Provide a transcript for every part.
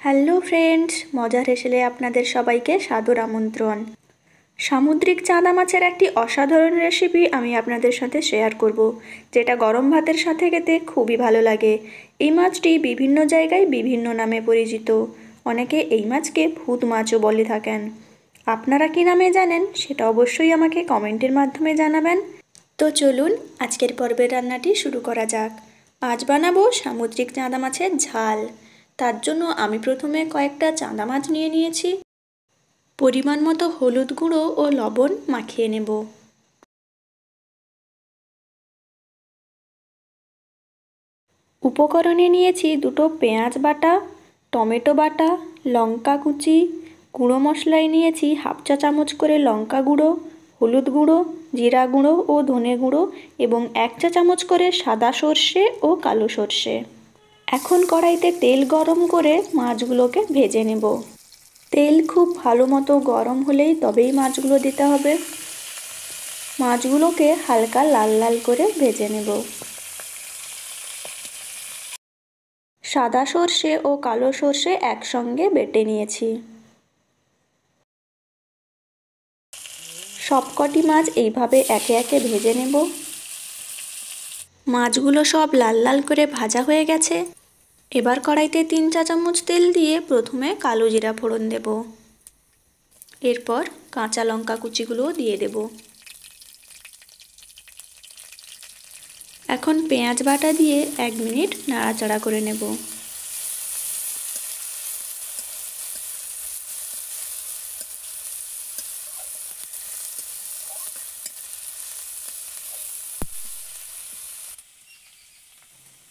Hello friends, মজার হেসেলে আপনাদের সবাইকে সাদর আমন্ত্রণ। সামুদ্রিক চাঁদা মাছের একটি অসাধারণ রেসিপি আমি আপনাদের সাথে শেয়ার করব, যেটা গরম ভাতের সাথে খেতে খুবই ভালো লাগে। এই মাছটি বিভিন্ন জায়গায় বিভিন্ন নামে পরিচিত। অনেকে এই মাছকে ভূত মাছও বলে থাকেন। আপনারা কী নামে জানেন সেটা অবশ্যই আমাকে কমেন্টের মাধ্যমে জানাবেন। তো চলুন আজকের পর্বের রান্নাটি শুরু করা যাক। আজ বানাবো সামুদ্রিক চাঁদা মাছের ঝাল। তার জন্য আমি প্রথমে কয়েকটা চাঁদা মাছ নিয়ে নিয়েছি। পরিমাণ মতো হলুদ গুঁড়ো ও লবণ মাখিয়ে নেব। উপকরণে নিয়েছি দুটো পেঁয়াজ বাটা, টমেটো বাটা, লঙ্কা কুচি, গুঁড়ো মশলায় নিয়েছি হাফ চা চামচ করে লঙ্কা গুঁড়ো, হলুদ গুঁড়ো, জিরা গুঁড়ো ও ধনে গুঁড়ো এবং 1 চা চামচ করে সাদা সর্ষে ও কালো সর্ষে। এখন কড়াইতে তেল গরম করে মাছগুলোকে ভেজে নেব। তেল খুব ভালো মতো গরম হলেই তবেই মাছগুলো দিতে হবে। মাছগুলোকে হালকা লাল লাল করে ভেজে নেব। সাদা সর্ষে ও কালো সর্ষে একসঙ্গে বেটে নিয়েছি। সবকটি মাছ এইভাবে একে একে ভেজে নেব। মাছগুলো সব লাল লাল করে ভাজা হয়ে গেছে। এবার কড়াইতে 3 চা চামচ তেল দিয়ে প্রথমে কালো জিরা ফোড়ন দেব। এরপর কাঁচা লঙ্কা কুচিগুলোও দিয়ে দেব। এখন পেঁয়াজ বাটা দিয়ে 1 মিনিট নাড়াচাড়া করে নেব।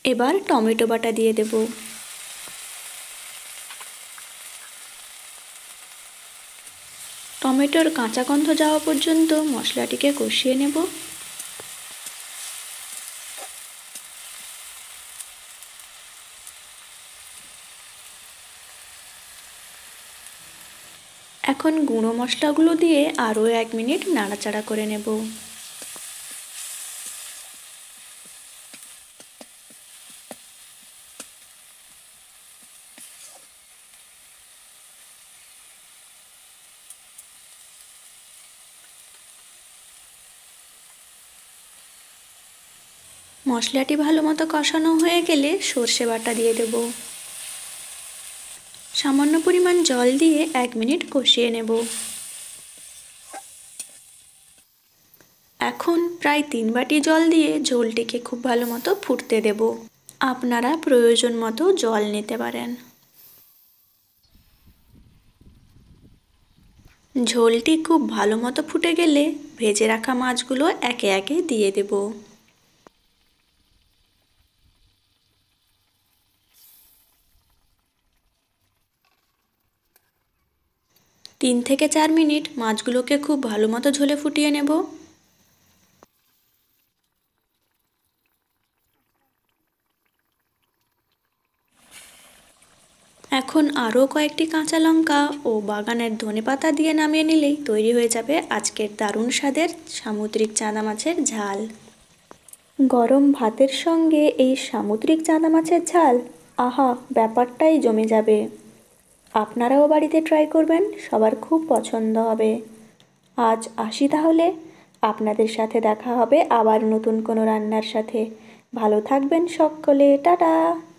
এবার টমেটো বাটা দিয়ে দেব। টমেটোর কাঁচা গন্ধ যাওয়া পর্যন্ত মশলাটিকে কষিয়ে নেব। এখন গুঁড়ো মশলাগুলো দিয়ে আরও 1 মিনিট নাড়াচাড়া করে নেব। মশলাটি ভালো মতো কষানো হয়ে গেলে সর্ষে বাটা দিয়ে দেব। সামান্য পরিমাণ জল দিয়ে 1 মিনিট কষিয়ে নেব। এখন প্রায় 3 বাটি জল দিয়ে ঝোলটিকে খুব ভালো মতো ফুটতে দেব। আপনারা প্রয়োজন মতো জল নিতে পারেন। ঝোলটি খুব ভালো মতো ফুটে গেলে ভেজে রাখা মাছগুলো একে একে দিয়ে দেব। 3 থেকে 4 মিনিট মাছগুলোকে খুব ভালো মতো ঝোলে ফুটিয়ে নেব। এখন আরও কয়েকটি কাঁচা লঙ্কা ও বাগানের ধনেপাতা দিয়ে নামিয়ে নিলেই তৈরি হয়ে যাবে আজকের দারুণ স্বাদের সামুদ্রিক চাঁদা মাছের ঝাল। গরম ভাতের সঙ্গে এই সামুদ্রিক চাঁদা মাছের ঝাল, আহা, ব্যাপারটাই জমে যাবে। আপনারাও বাড়িতে ট্রাই করবেন, সবার খুব পছন্দ হবে। আজ আসি তাহলে, আপনাদের সাথে দেখা হবে আবার নতুন কোনো রান্নার সাথে। ভালো থাকবেন সকলে, টাটা।